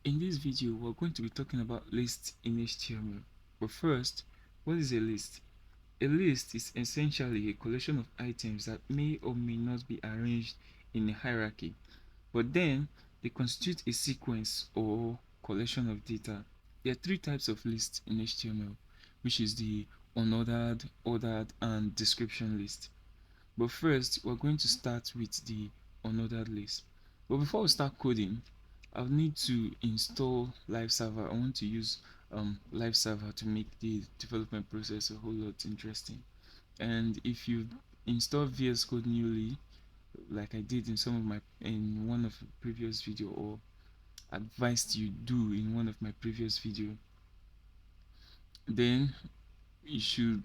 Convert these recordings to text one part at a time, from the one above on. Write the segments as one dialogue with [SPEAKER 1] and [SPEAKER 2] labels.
[SPEAKER 1] In this video, we're going to be talking about lists in HTML. But first, what is a list? A list is essentially a collection of items that may or may not be arranged in a hierarchy, but then they constitute a sequence or collection of data. There are three types of lists in HTML, which is the unordered, ordered, and description list. But first, we're going to start with the unordered list. But before we start coding, I'll need to install live server. I want to use live server to make the development process a whole lot interesting. And if you install VS Code newly, like I did in one of the previous video, or advised you do in one of my previous video, then you should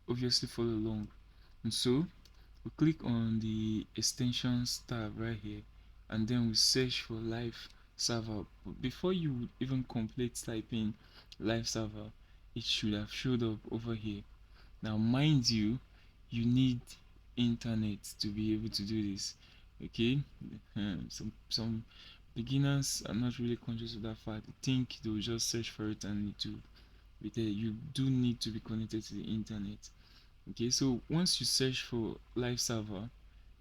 [SPEAKER 1] obviously follow along. And so we click on the extensions tab right here, and then we search for live server. But before you would even complete typing live server, it should have showed up over here. Now mind you, you need internet to be able to do this. Okay, some beginners are not really conscious of that fact. They think they'll just search for it and it will be there. You do need to be connected to the internet. Okay, so once you search for live server,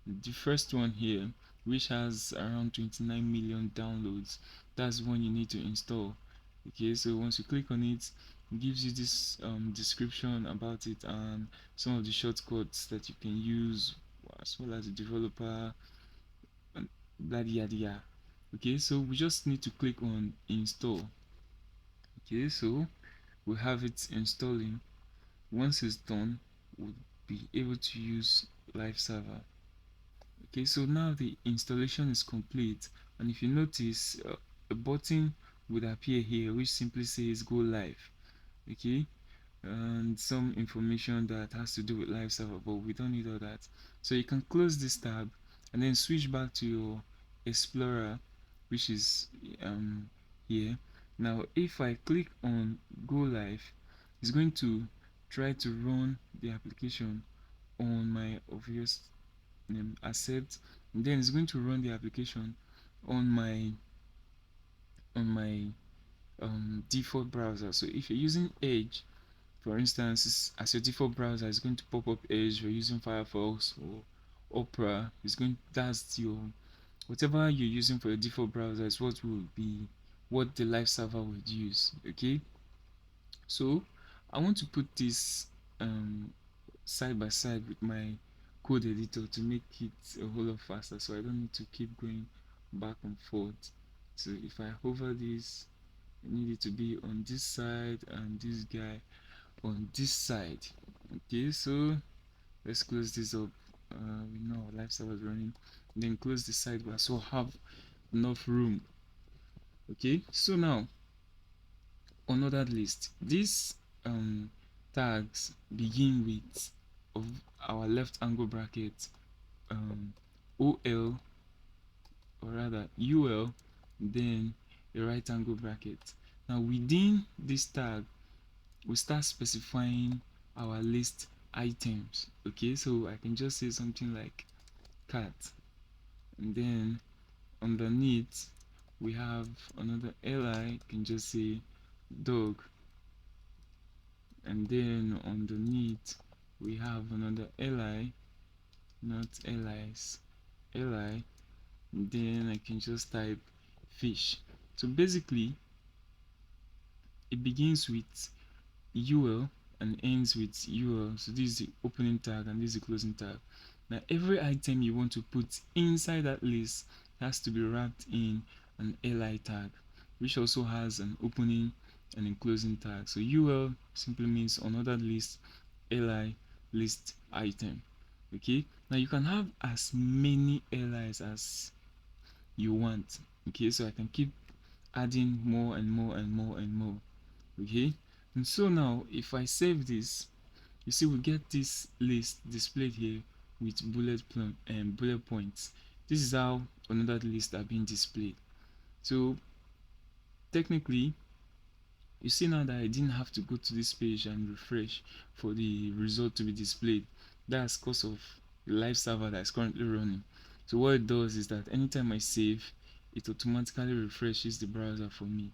[SPEAKER 1] the first one here, which has around 29 million downloads, that's one you need to install. Okay, so once you click on it, it gives you this description about it and some of the shortcuts that you can use, as well as the developer and blah yada yada. Okay, so we just need to click on install. Okay, so we have it installing. Once it's done, we'll be able to use live server. Okay, so now the installation is complete, and if you notice, a button would appear here which simply says go live. Okay, and some information that has to do with live server, but we don't need all that. So you can close this tab and then switch back to your explorer, which is here. Now if I click on go live, it's going to try to run the application on my obvious accept, and then it's going to run the application on my default browser. So if you're using Edge, for instance, as your default browser, it's going to pop up Edge. You're using Firefox or Opera, it's going, that's your, whatever you're using for your default browser is what will be what the live server would use. Okay, so I want to put this side by side with my code editor to make it a whole lot faster, so I don't need to keep going back and forth. So if I hover this, I need it to be on this side and this guy on this side. Okay, so let's close this up. We know our live server is running. Then close the sidebar so have enough room. Okay, so now another list. These tags begin with of our left angle bracket OL, or rather UL, then a right angle bracket. Now within this tag, we start specifying our list items. Okay, so I can just say something like cat, and then underneath we have another li, can just say dog, and then underneath we have another li, not lis, li, and then I can just type fish. So basically it begins with ul and ends with ul. So this is the opening tag and this is the closing tag. Now every item you want to put inside that list has to be wrapped in an li tag, which also has an opening and a closing tag. So ul simply means another list, li list item. Okay, now you can have as many li's as you want. Okay, so I can keep adding more and more and more and more. Okay, and so now if I save this, you see we get this list displayed here with bullet points. This is how another list are being displayed. So technically, you see now that I didn't have to go to this page and refresh for the result to be displayed. That's because of the live server that is currently running. So what it does is that anytime I save, it automatically refreshes the browser for me.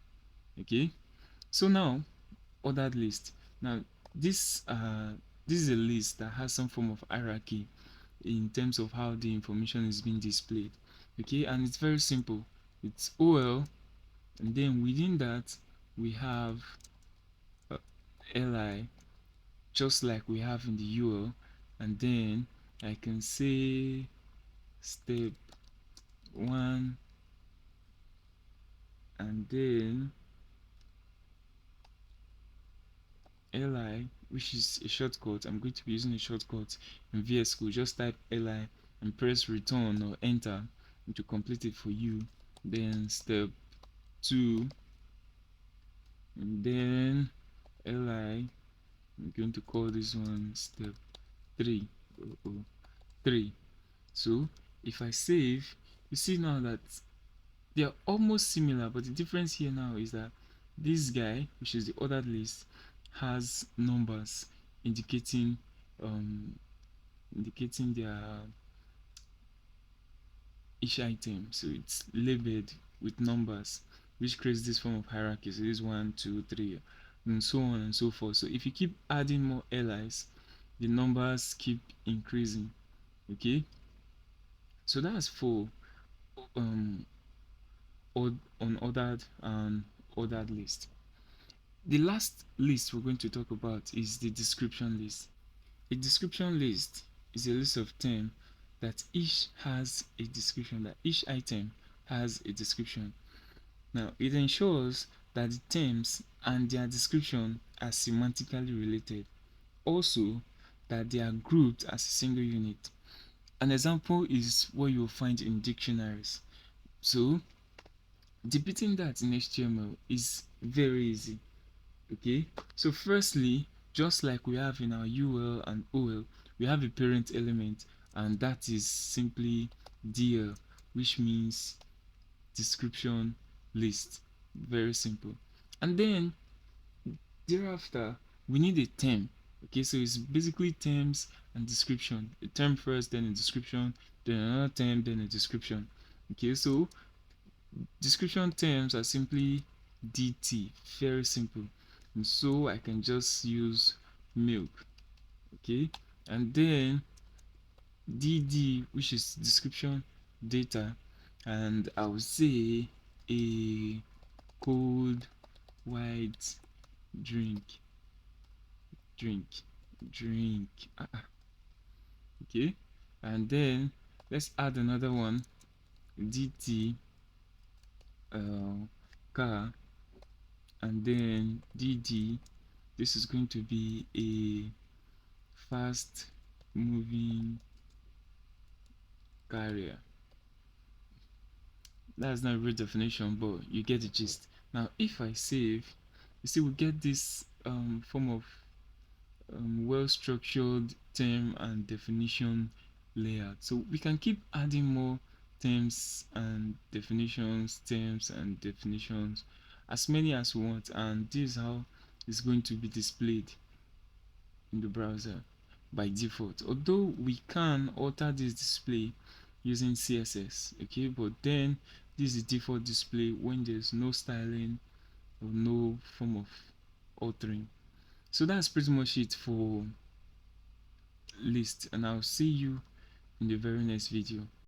[SPEAKER 1] Okay, so now ordered list. Now this uh this is a list that has some form of hierarchy in terms of how the information is being displayed. Okay, and it's very simple. It's OL, and then within that we have uh, li, just like we have in the UL, and then I can say step 1, and then li, which is a shortcut. I'm going to be using a shortcut in VS Code. Just type li and press return or enter to complete it for you. Then step 2, and then li, I'm going to call this one step 3. 3. So if I save, you see now that they are almost similar, but the difference here now is that this guy, which is the ordered list, has numbers indicating um indicating their each item. So it's labeled with numbers, which creates this form of hierarchy. So this is 1, 2, 3, and so on and so forth. So if you keep adding more LIs, the numbers keep increasing. Okay, so that's for um unordered and ordered list. The last list we're going to talk about is the description list. A description list is a list of terms that each has a description, that each item has a description. Now, it ensures that the terms and their description are semantically related. Also, that they are grouped as a single unit. An example is what you'll find in dictionaries. So, depicting that in HTML is very easy. Okay, so firstly, just like we have in our UL and OL, we have a parent element, and that is simply DL, which means description list. Very simple. And then thereafter, we need a term. Okay, so it's basically terms and description. A term first, then a description, then another term, then a description. Okay, so description terms are simply DT, very simple. And so I can just use milk. Okay, and then DD, which is description data, and I'll say a cold white drink, drink, drink. Okay, and then let's add another one, DT car, and then DD. This is going to be a fast moving carrier. That's not a real definition, but you get the gist. Now, if I save, you see we get this form of well-structured term and definition layout. So we can keep adding more terms and definitions, terms and definitions, as many as we want, and this is how it's going to be displayed in the browser by default. Although we can alter this display using CSS, okay, but then this is the default display when there's no styling or no form of altering. So that's pretty much it for list, and I'll see you in the very next video.